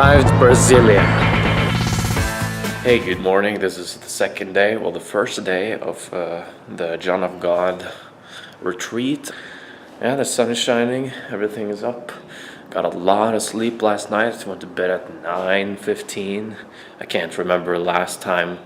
arrived Brazilian. Hey, good morning. This is the second day, well, the first day of the John of God retreat. Yeah, the sun is shining, everything is up. Got a lot of sleep last night. Went to bed at 9:15. I can't remember last time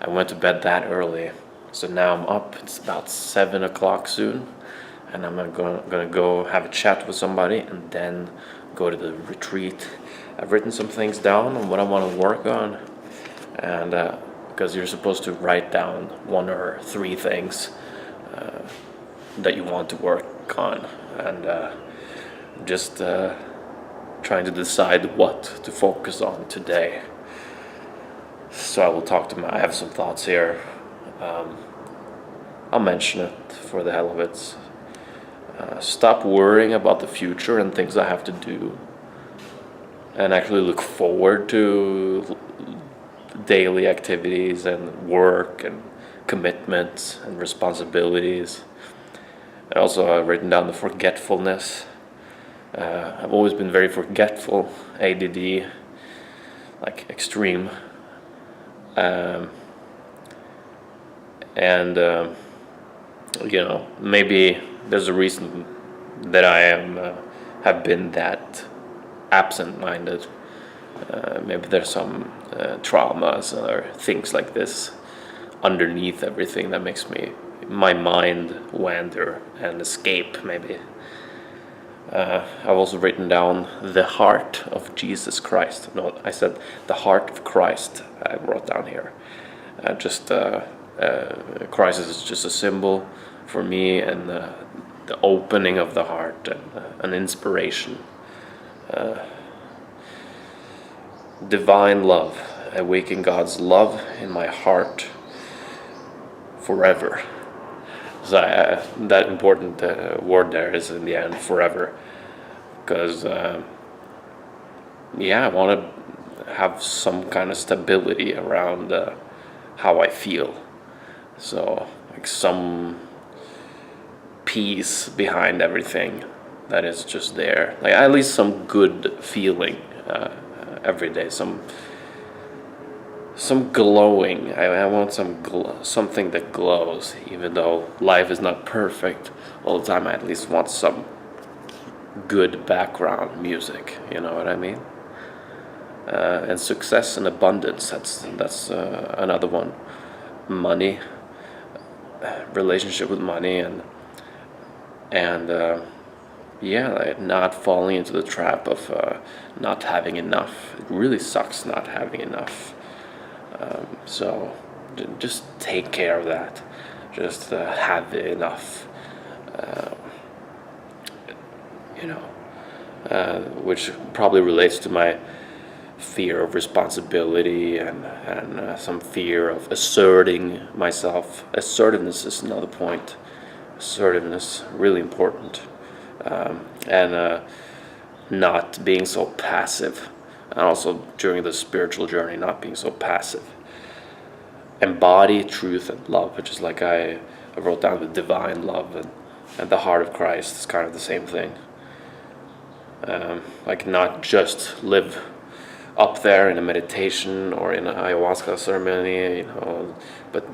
I went to bed that early. So now I'm up. It's about 7 o'clock soon. And I'm gonna go have a chat with somebody and then go to the retreat. I've written some things down on what I want to work on. And because you're supposed to write down 1 or 3 things that you want to work on. And just trying to decide what to focus on today. So I will talk to I have some thoughts here. I'll mention it for the hell of it. Stop worrying about the future and things I have to do, and actually look forward to daily activities and work and commitments and responsibilities. And also I've written down the forgetfulness. I've always been very forgetful, ADD, like extreme. Maybe there's a reason that I have been that absent-minded. Maybe there's some traumas or things like this underneath everything that makes my mind wander and escape, maybe. I've also written down the heart of Jesus Christ. No, I said the heart of Christ. I wrote down here. Christ is just a symbol for me, and the opening of the heart and an inspiration. Divine love, awaken God's love in my heart forever. So that important word there is in the end, forever, because I want to have some kind of stability around how I feel. So like some peace behind everything that is just there, like at least some good feeling every day, some glowing. I want something that glows, even though life is not perfect all the time. I at least want some good background music, you know what I mean? And success and abundance, that's another one. Money, relationship with money, and like not falling into the trap of not having enough. It really sucks not having enough. So just take care of that. Just have enough. Which probably relates to my fear of responsibility and some fear of asserting myself. Assertiveness is another point. Assertiveness, really important. And not being so passive. And also during the spiritual journey, not being so passive. Embody truth and love, which is like I wrote down the divine love and the heart of Christ is kind of the same thing. Like not just live up there in a meditation or in an ayahuasca ceremony, but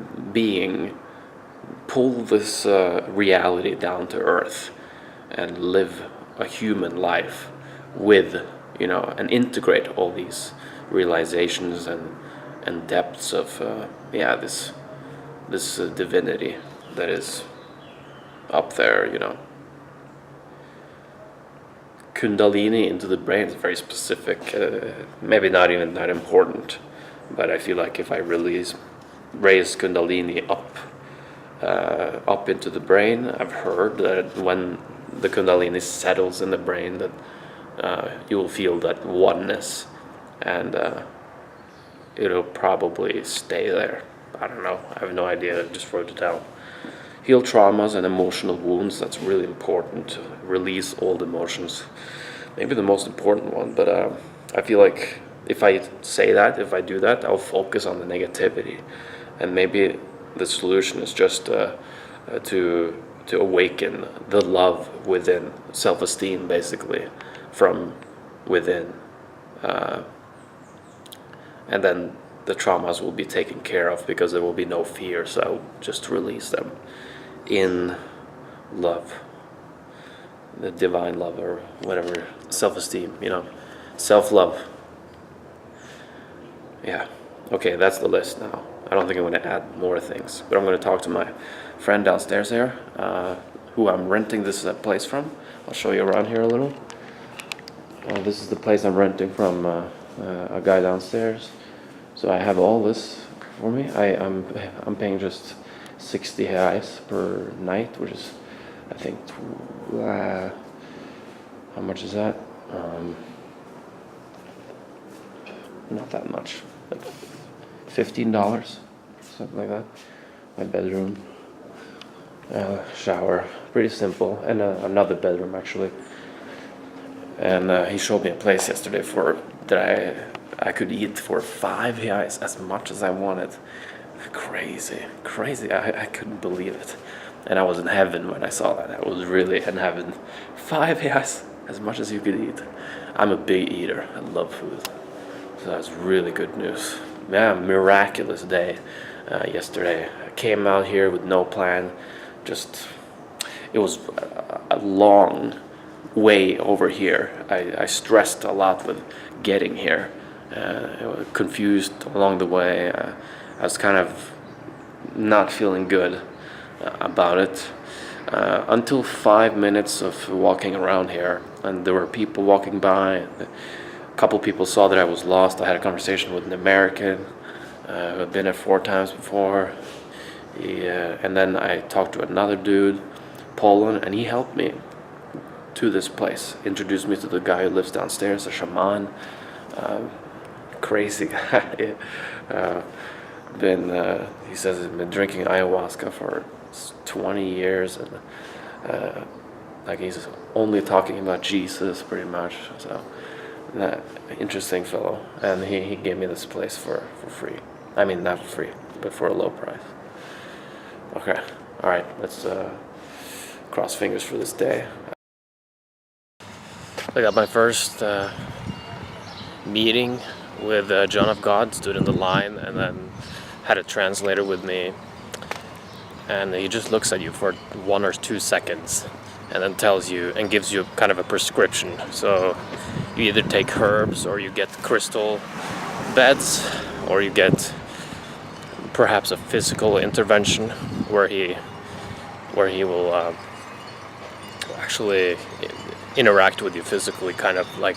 pull this reality down to earth and live a human life with, and integrate all these realizations and depths of this divinity that is up there, Kundalini into the brain is very specific, maybe not even that important, but I feel like if I raise Kundalini up into the brain, I've heard that when the Kundalini settles in the brain, that you will feel that oneness, and it'll probably stay there. I don't know. I have no idea. I just wrote it down. Heal traumas and emotional wounds. That's really important. To release old emotions. Maybe the most important one. But I feel like if I do that, I'll focus on the negativity, and maybe the solution is just to awaken the love within, self-esteem, basically, from within. and then the traumas will be taken care of because there will be no fear. So I'll just release them in love, the divine love, or whatever, self-esteem, self-love. Yeah, okay, that's the list now. I don't think I'm going to add more things, but I'm going to talk to my friend downstairs here, who I'm renting this place from. I'll show you around here a little. This is the place I'm renting from a guy downstairs. So I have all this for me. I'm paying just 60 reais per night, which is, I think, how much is that? Not that much, like $15, something like that. My bedroom, shower, pretty simple, and another bedroom actually. And he showed me a place yesterday that I could eat for 5 reais, as much as I wanted. Crazy. I couldn't believe it. And I was in heaven when I saw that. I was really in heaven. 5 reais, as much as you could eat. I'm a big eater. I love food. So that's really good news. Yeah, miraculous day yesterday. I came out here with no plan. It was a long way over here. I stressed a lot with getting here. I was confused along the way. I was kind of not feeling good about it until 5 minutes of walking around here, and there were people walking by. A couple people saw that I was lost. I had a conversation with an American who had been here 4 times before. And then I talked to another dude, Poland, and he helped me to this place. Introduced me to the guy who lives downstairs, a shaman. Crazy guy. He says he's been drinking ayahuasca for 20 years, and like he's only talking about Jesus pretty much. So interesting fellow, and he gave me this place for free. I mean, not for free, but for a low price. Okay, all right, let's cross fingers for this day. I got my first meeting with John of God, stood in the line, and then had a translator with me, and he just looks at you for 1 or 2 seconds and then tells you and gives you kind of a prescription. So you either take herbs, or you get crystal beds, or you get perhaps a physical intervention where he will actually interact with you physically, kind of like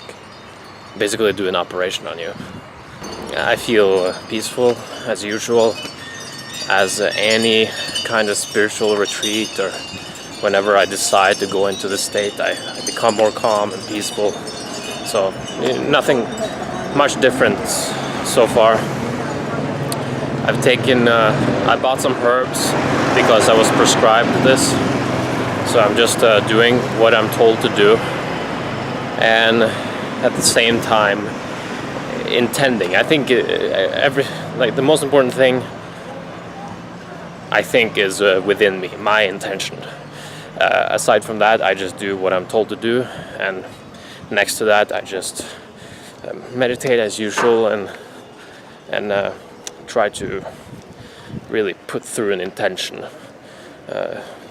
basically do an operation on you. I feel peaceful as usual, as any kind of spiritual retreat, or whenever I decide to go into the state, I become more calm and peaceful. So nothing much different so far. I bought some herbs because I was prescribed this. So I'm just doing what I'm told to do, and at the same time intending. I think the most important thing, I think, is within me, my intention. Aside from that, I just do what I'm told to do, and next to that, I just meditate as usual, and try to really put through an intention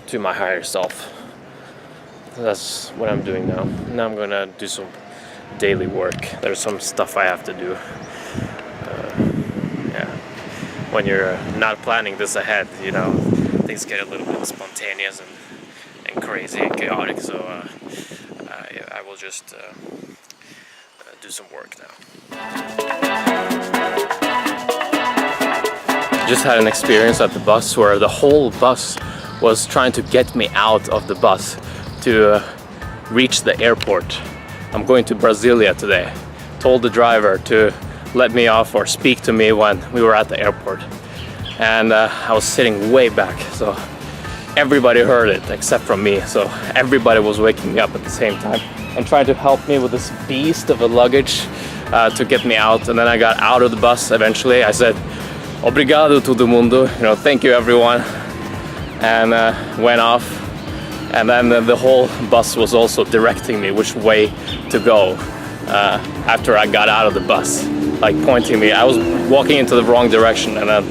to my higher self. That's what I'm doing now. Now I'm gonna do some daily work. There's some stuff I have to do. When you're not planning this ahead, things get a little bit spontaneous and crazy and chaotic. So I will just do some work now. Just had an experience at the bus where the whole bus was trying to get me out of the bus to reach the airport. I'm going to Brasilia today. Told the driver to let me off or speak to me when we were at the airport. And I was sitting way back, so everybody heard it except from me. So everybody was waking me up at the same time and trying to help me with this beast of a luggage to get me out. And then I got out of the bus eventually. I said, "Obrigado todo mundo," thank you everyone, and went off. And then the whole bus was also directing me which way to go after I got out of the bus. like pointing me. I was walking into the wrong direction and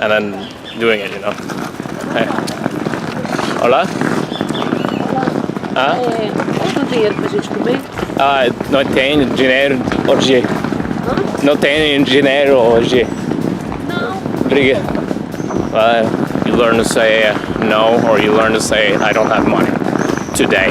then doing it, you know. Hey. Hola? Posso dinheiro pra gente comer? Não tenho dinheiro hoje. Não tenho dinheiro hoje. Não. Obrigado. You learn to say no, or you learn to say I don't have money today.